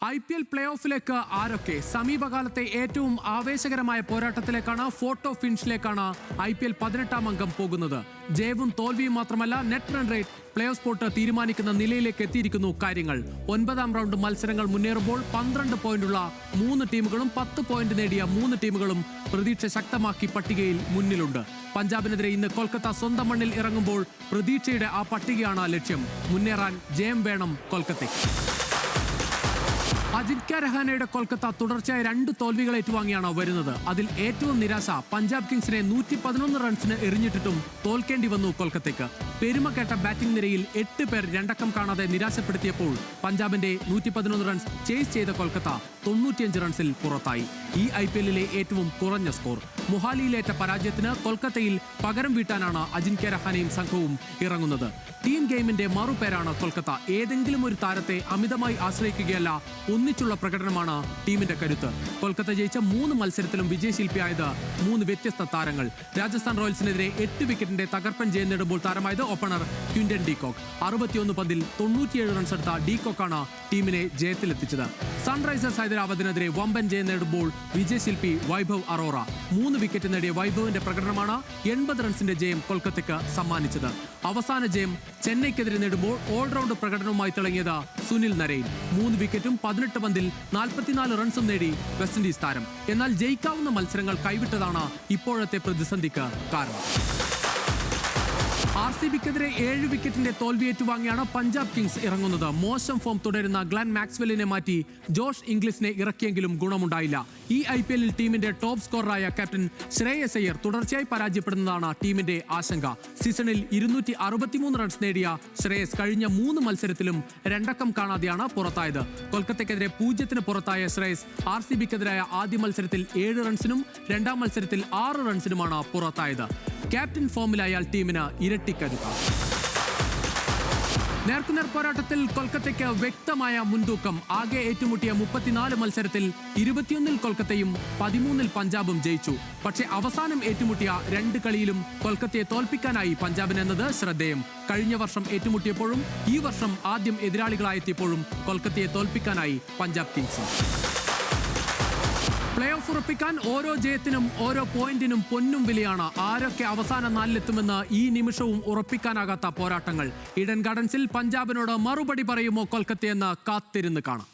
IPL play ഓഫിലേക്ക് ആരൊക്കെ? സമീപകാലത്തെ ഏറ്റവും ആവേശകരമായ പോരാട്ടത്തിലേക്കാണ്, ഫോട്ടോ ഫിനിഷിലേക്കാണ് IPL 18-ാം അംഗം പോകുന്നത്. ജയവും തോൽവിയും മാത്രമല്ല, net run rate, play off spot തീരുമാനിക്കുന്ന നിലയിലേക്ക് എത്തിയിരിക്കുന്നു കാര്യങ്ങൾ. 9-ാം റൗണ്ട് മത്സരങ്ങൾ മുന്നേറുമ്പോൾ 12 പോയിന്റുള്ള 3 ടീമുകളും 10 പോയിന്റ് നേടിയ 3 ടീമുകളും പ്രതീക്ഷ ശക്തമാക്കി പട്ടികയിൽ മുന്നിലുണ്ട്. പഞ്ചാബിനെതിരെ ഇന്ന് കൊൽക്കത്ത സ്വന്തം മണ്ണിൽ ഇറങ്ങുമ്പോൾ പ്രതീക്ഷയുടെ ആ പട്ടികയാണ് ലക്ഷ്യം. മുന്നേറാൻ ജയം വേണം കൊൽക്കത്തയ്ക്ക്. അജിൻക്യ രഹാനെയുടെ കൊൽക്കത്ത തുടർച്ചയായ 2 തോൽവികൾ ഏറ്റുവാങ്ങിയാണ് വരുന്നത്. അതിൽ ഏറ്റവും നിരാശ പഞ്ചാബ് കിങ്സിനെ 111 റൺസിന് എറിഞ്ഞിട്ടിട്ടും തോൽക്കേണ്ടി വന്നു കൊൽക്കത്തയ്ക്ക്. പെരുമക്കേട്ട ബാറ്റിംഗ് നിരയിൽ 8 പേർ രണ്ടക്കം കാണാതെ നിരാശപ്പെടുത്തിയപ്പോൾ പഞ്ചാബിന്റെ 111 റൺസ് ചേസ് ചെയ്ത കൊൽക്കത്ത 95 റൺസിൽ പുറത്തായി. ഈ IPL-ലെ ഏറ്റവും കുറഞ്ഞ സ്കോർ. മൊഹാലിയിലേറ്റ പരാജയത്തിന് കൊൽക്കത്തയിൽ പകരം വീട്ടാനാണ് അജിൻക്യ രഹാനെയും സംഘവും ഇറങ്ങുന്നത്. ടീം ഗെയിമിന്റെ മറുപേരാണ് കൊൽക്കത്ത. ഏതെങ്കിലും ഒരു താരത്തെ അമിതമായി ആശ്രയിക്കുകയല്ല, ഒന്നിച്ചുള്ള പ്രകടനമാണ് ടീമിന്റെ കരുത്ത്. കൊൽക്കത്ത ജയിച്ച 3 മത്സരത്തിലും വിജയശില്പിയായത് 3 വ്യത്യസ്ത താരങ്ങൾ. രാജസ്ഥാൻ റോയൽസിനെതിരെ 8 വിക്കറ്റിന്റെ തകർപ്പൻ ജയം നേടുമ്പോൾ താരമായത് ഓപ്പണർ ക്വിന്റൻ ഡി കോക്ക്. 61 പന്തിൽ 97 റൺസ് എടുത്ത ഡി കോക്കാണ് ടീമിനെ ജയത്തിലെത്തിച്ചത്. സൺറൈസേഴ്സ് ഹൈദരാബാദിനെതിരെ വമ്പൻ ജയം നേടുമ്പോൾ വിജയശില്പി വൈഭവ് അറോറ. 3 വിക്കറ്റ് നേടിയ വൈഭവിന്റെ പ്രകടനമാണ് 80 റൺസിന്റെ ജയം കൊൽക്കത്തയ്ക്ക് സമ്മാനിച്ചത്. അവസാന ജയം ചെന്നൈക്കെതിരെ നേടുമ്പോൾ ഓൾറൗണ്ട് പ്രകടനവുമായി തിളങ്ങിയത് സുനിൽ നരൈൻ. 3 വിക്കറ്റും 18 പന്തിൽ 44 റൺസും നേടി വെസ്റ്റ് ഇൻഡീസ് താരം. എന്നാൽ ജയിക്കാവുന്ന മത്സരങ്ങൾ കൈവിട്ടതാണ് ഇപ്പോഴത്തെ പ്രതിസന്ധിക്ക് കാരണം. RCBക്കെതിരെ 7 വിക്കറ്റിന്റെ തോൽവി ഏറ്റുവാങ്ങിയാണ് പഞ്ചാബ് കിങ്സ് ഇറങ്ങുന്നത്. മോശം ഫോം തുടരുന്ന ഗ്ലെൻ മാക്സ്വെല്ലിനെ മാറ്റി ജോഷ് ഇംഗ്ലിസിനെ ഇറക്കിയെങ്കിലും ഗുണമുണ്ടായില്ല. ഈ IPL-ൽ ടീമിന്റെ ടോപ്പ് സ്കോററായ ക്യാപ്റ്റൻ ശ്രേയസ് അയ്യർ തുടർച്ചയായി പരാജയപ്പെടുന്നതാണ് ടീമിന്റെ ആശങ്ക. സീസണിൽ 263 റൺസ് നേടിയ ശ്രേയസ് കഴിഞ്ഞ 3 മത്സരത്തിലും രണ്ടക്കം കാണാതെയാണ് പുറത്തായത്. കൊൽക്കത്തയ്ക്കെതിരെ 0-ന് പുറത്തായ ശ്രേയസ് RCBക്കെതിരായ ആദ്യ മത്സരത്തിൽ 7 റൺസിനും 2-ാം മത്സരത്തിൽ 6 റൺസിനുമാണ് പുറത്തായത്. ക്യാപ്റ്റൻ ഫോമിലായാൽ ടീമിന് ഇരട്ടിക്കരുത്താണ്. നേർക്കുനേർ പോരാട്ടത്തിൽ കൊൽക്കത്തയ്ക്ക് വ്യക്തമായ മുൻതൂക്കം. ആകെ ഏറ്റുമുട്ടിയ 34 മത്സരത്തിൽ 21-ൽ കൊൽക്കത്തയും 13-ൽ പഞ്ചാബും ജയിച്ചു. പക്ഷേ അവസാനം ഏറ്റുമുട്ടിയ 2 കളിയിലും കൊൽക്കത്തയെ തോൽപ്പിക്കാനായി പഞ്ചാബിനെന്നത് ശ്രദ്ധേയം. കഴിഞ്ഞ വർഷം ഏറ്റുമുട്ടിയപ്പോഴും ഈ വർഷം ആദ്യം എതിരാളികളായെത്തിയപ്പോഴും കൊൽക്കത്തയെ തോൽപ്പിക്കാനായി പഞ്ചാബ് കിങ്സ്. പ്ലേ ഓഫ് ഉറപ്പിക്കാൻ ഓരോ ജയത്തിനും ഓരോ പോയിന്റിനും പൊന്നും വിലയാണ്. ആരൊക്കെ അവസാന 4-ലെത്തുമെന്ന് ഈ നിമിഷവും ഉറപ്പിക്കാനാകാത്ത പോരാട്ടങ്ങൾ. ഈഡൻ ഗാർഡൻസിൽ പഞ്ചാബിനോട് മറുപടി പറയുമോ കൊൽക്കത്തയെന്ന് കാത്തിരുന്ന് കാണാം.